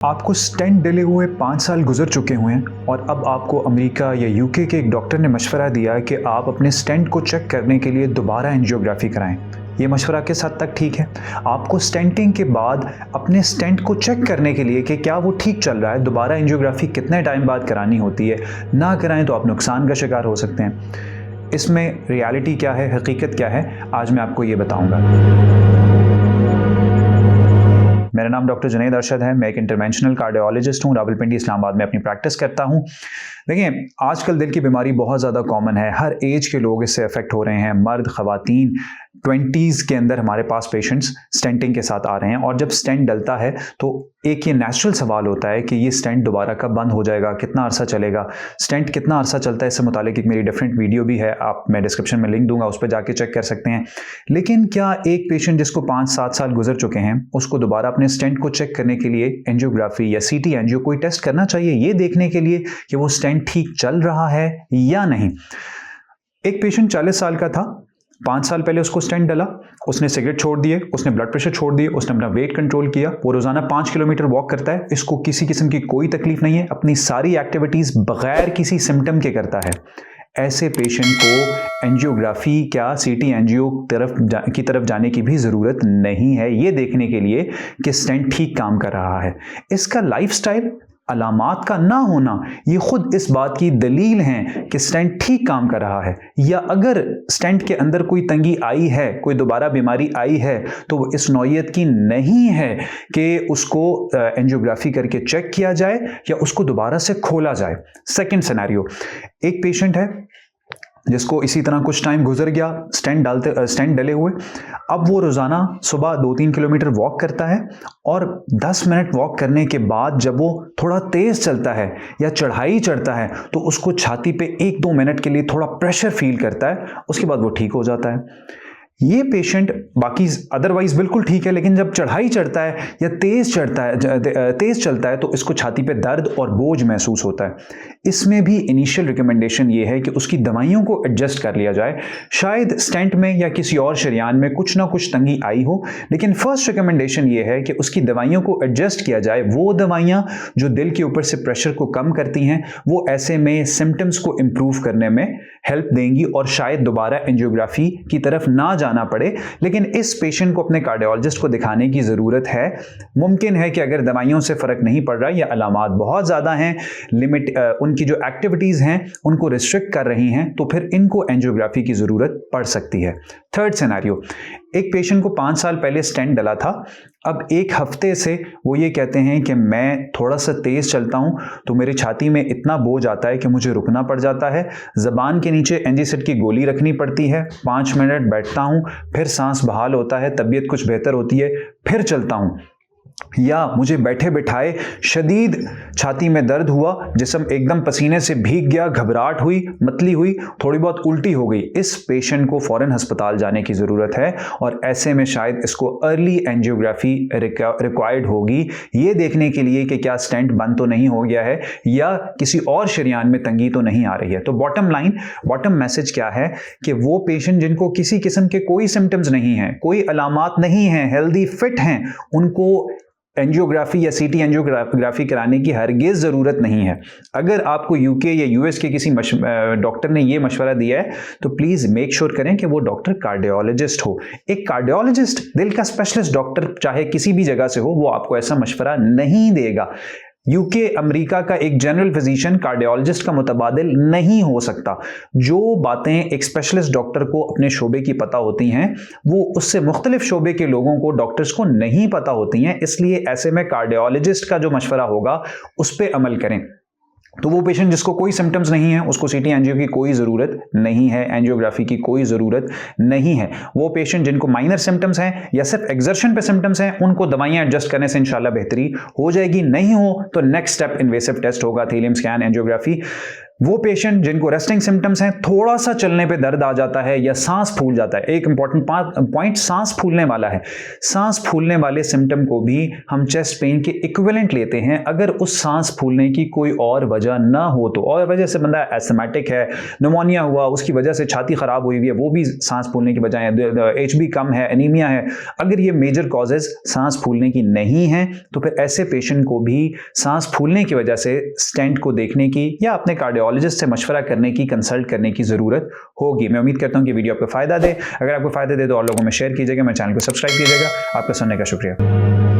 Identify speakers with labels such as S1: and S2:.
S1: आपको स्टेंट डले हुए 5 साल गुजर चुके हुए हैं और अब आपको अमेरिका या यूके के एक डॉक्टर ने मशवरा दिया है कि आप अपने स्टेंट को चेक करने के लिए दोबारा एंजियोग्राफी कराएं। ये मशवरा किस हद तक ठीक है? आपको स्टेंटिंग के बाद अपने स्टेंट को चेक करने के लिए कि क्या वो ठीक चल रहा है, दोबारा एंजियोग्राफी कितने टाइम बाद करानी होती है, ना कराएं तो आप नुकसान का शिकार हो सकते हैं। इसमें रियलिटी क्या है, हकीकत क्या है, आज मैं आपको ये बताऊंगा। मेरा नाम डॉक्टर जुनैद अरशद है। मैं एक इंटरवेंशनल कार्डियोलॉजिस्ट हूँ। रावलपिंडी इस्लामाबाद में अपनी प्रैक्टिस करता हूँ। देखिए, आजकल दिल की बीमारी बहुत ज़्यादा कॉमन है। हर एज के लोग इससे अफेक्ट हो रहे हैं। मर्द, ख़वातीन, 20s के अंदर हमारे पास पेशेंट्स स्टेंटिंग के साथ आ रहे हैं। और जब स्टेंट डलता है तो एक ये नेचुरल सवाल होता है कि ये स्टेंट दोबारा कब बंद हो जाएगा, कितना अरसा चलेगा, स्टेंट कितना अरसा चलता है। इससे मुतालिक एक मेरी डिफरेंट वीडियो भी है, मैं डिस्क्रिप्शन में लिंक दूंगा, उस पर जाके चेक कर सकते हैं। लेकिन क्या एक पेशेंट जिसको 5-7 साल गुजर चुके हैं उसको दोबारा अपने स्टेंट को चेक करने के लिए एंजियोग्राफी या सीटी एंजियो कोई टेस्ट करना चाहिए, ये देखने के लिए कि वो स्टेंट ठीक चल रहा है या नहीं? एक पेशेंट 40 साल का था, 5 साल पहले उसको स्टेंट डला, उसने सिगरेट छोड़ दिए, उसने ब्लड प्रेशर छोड़ दिए, उसने अपना वेट कंट्रोल किया, वो रोजाना 5 किलोमीटर वॉक करता है, इसको किसी किस्म की कोई तकलीफ नहीं है, अपनी सारी एक्टिविटीज बगैर किसी सिम्टम के करता है। ऐसे पेशेंट को एंजियोग्राफी क्या सीटी एंजियो की तरफ जाने की भी ज़रूरत नहीं है, ये देखने के लिए कि स्टेंट ठीक काम कर रहा है। इसका लाइफस्टाइल, अलामात का ना होना, ये खुद इस बात की दलील हैं कि स्टेंट ठीक काम कर रहा है। या अगर स्टेंट के अंदर कोई तंगी आई है, कोई दोबारा बीमारी आई है, तो वो इस नौइयत की नहीं है कि उसको एंजियोग्राफी करके चेक किया जाए या उसको दोबारा से खोला जाए। सेकंड सिनेरियो, एक पेशेंट है जिसको इसी तरह कुछ टाइम गुजर गया स्टेंट डले हुए। अब वो रोज़ाना सुबह 2-3 किलोमीटर वॉक करता है और 10 मिनट वॉक करने के बाद जब वो थोड़ा तेज़ चलता है या चढ़ाई चढ़ता है तो उसको छाती पे 1-2 मिनट के लिए थोड़ा प्रेशर फील करता है, उसके बाद वो ठीक हो जाता है। ये पेशेंट बाकी अदरवाइज बिल्कुल ठीक है, लेकिन जब चढ़ाई चढ़ता है या तेज़ चलता है तो इसको छाती पे दर्द और बोझ महसूस होता है। इसमें भी इनिशियल रिकमेंडेशन ये है कि उसकी दवाइयों को एडजस्ट कर लिया जाए। शायद स्टेंट में या किसी और शरियान में कुछ ना कुछ तंगी आई हो, लेकिन फर्स्ट रिकमेंडेशन ये है कि उसकी दवाइयों को एडजस्ट किया जाए। वो दवाइयाँ जो दिल के ऊपर से प्रेशर को कम करती हैं, वो ऐसे में सिम्टम्स को इम्प्रूव करने में हेल्प देंगी और शायद दोबारा एंजियोग्राफी की तरफ ना जाना पड़े। लेकिन इस पेशेंट को अपने कार्डियोलॉजिस्ट को दिखाने की ज़रूरत है। मुमकिन है कि अगर दवाइयों से फ़र्क नहीं पड़ रहा या अलामात बहुत ज़्यादा हैं, उनकी जो एक्टिविटीज़ हैं उनको रिस्ट्रिक्ट कर रही हैं, तो फिर इनको एंजियोग्राफी की ज़रूरत पड़ सकती है। थर्ड सिनेरियो, एक पेशेंट को 5 साल पहले स्टेंट डला था। अब 1 हफ्ते से वो ये कहते हैं कि मैं थोड़ा सा तेज़ चलता हूँ तो मेरी छाती में इतना बोझ आता है कि मुझे रुकना पड़ जाता है, ज़बान के नीचे एंजीसिड की गोली रखनी पड़ती है, 5 मिनट बैठता हूँ, फिर सांस बहाल होता है, तबीयत कुछ बेहतर होती है, फिर चलता हूँ। या मुझे बैठे बिठाए शदीद छाती में दर्द हुआ, जिस्म एकदम पसीने से भीग गया, घबराहट हुई, मतली हुई, थोड़ी बहुत उल्टी हो गई। इस पेशेंट को फौरन अस्पताल जाने की ज़रूरत है और ऐसे में शायद इसको अर्ली एंजियोग्राफी रिक्वायर्ड होगी, ये देखने के लिए कि क्या स्टेंट बंद तो नहीं हो गया है या किसी और शरियान में तंगी तो नहीं आ रही है। तो बॉटम मैसेज क्या है कि वो पेशेंट जिनको किसी किस्म के कोई सिम्टम्स नहीं हैं, कोई अलामात नहीं हैं, हेल्दी फिट हैं, उनको एंजियोग्राफी या सीटी एंजियोग्राफी कराने की हरगिज़ ज़रूरत नहीं है। अगर आपको यूके या यूएस के किसी डॉक्टर ने ये मशवरा दिया है तो प्लीज़ मेक श्योर करें कि वो डॉक्टर कार्डियोलॉजिस्ट हो। एक कार्डियोलॉजिस्ट, दिल का स्पेशलिस्ट डॉक्टर चाहे किसी भी जगह से हो, वो आपको ऐसा मशवरा नहीं देगा। यूके, अमेरिका का एक जनरल फिजिशियन कार्डियोलॉजिस्ट का मुतबादिल नहीं हो सकता। जो बातें एक स्पेशलिस्ट डॉक्टर को अपने शोबे की पता होती हैं, वो उससे मुख्तलिफ शोबे के लोगों को, डॉक्टर्स को नहीं पता होती हैं। इसलिए ऐसे में कार्डियोलॉजिस्ट का जो मशवरा होगा उस पर अमल करें। तो वो पेशेंट जिसको कोई सिम्टम्स नहीं है, उसको सीटी एंजियो की कोई ज़रूरत नहीं है, एंजियोग्राफी की कोई ज़रूरत नहीं है। वो पेशेंट जिनको माइनर सिम्टम्स हैं या सिर्फ एक्सर्शन पे सिम्टम्स हैं, उनको दवाइयाँ एडजस्ट करने से इंशाल्लाह बेहतरी हो जाएगी। नहीं हो तो नेक्स्ट स्टेप इन्वेसिव टेस्ट होगा, थीलियम स्कैन, एंजियोग्राफी। वो पेशेंट जिनको रेस्टिंग सिम्टम्स हैं, थोड़ा सा चलने पे दर्द आ जाता है या सांस फूल जाता है, एक इंपॉर्टेंट पॉइंट सांस फूलने वाला है, सांस फूलने वाले सिम्टम को भी हम चेस्ट पेन के इक्विवेलेंट लेते हैं अगर उस सांस फूलने की कोई और वजह ना हो तो। और वजह से बंदा एस्थमेटिक है, निमोनिया हुआ, उसकी वजह से छाती खराब हुई है, वो भी सांस फूलने की वजह है, एचबी कम है, एनीमिया है, अगर ये मेजर कॉजेज सांस फूलने की नहीं है तो फिर ऐसे पेशेंट को भी सांस फूलने की वजह से स्टेंट को देखने की या अपने कार्डियोलॉजिस्ट से मशवरा करने की, कंसल्ट करने की जरूरत होगी। मैं उम्मीद करता हूं कि वीडियो आपको फायदा दे। अगर आपको फायदा दे तो और लोगों में शेयर कीजिएगा, मेरे चैनल को सब्सक्राइब कीजिएगा। आपका सुनने का शुक्रिया।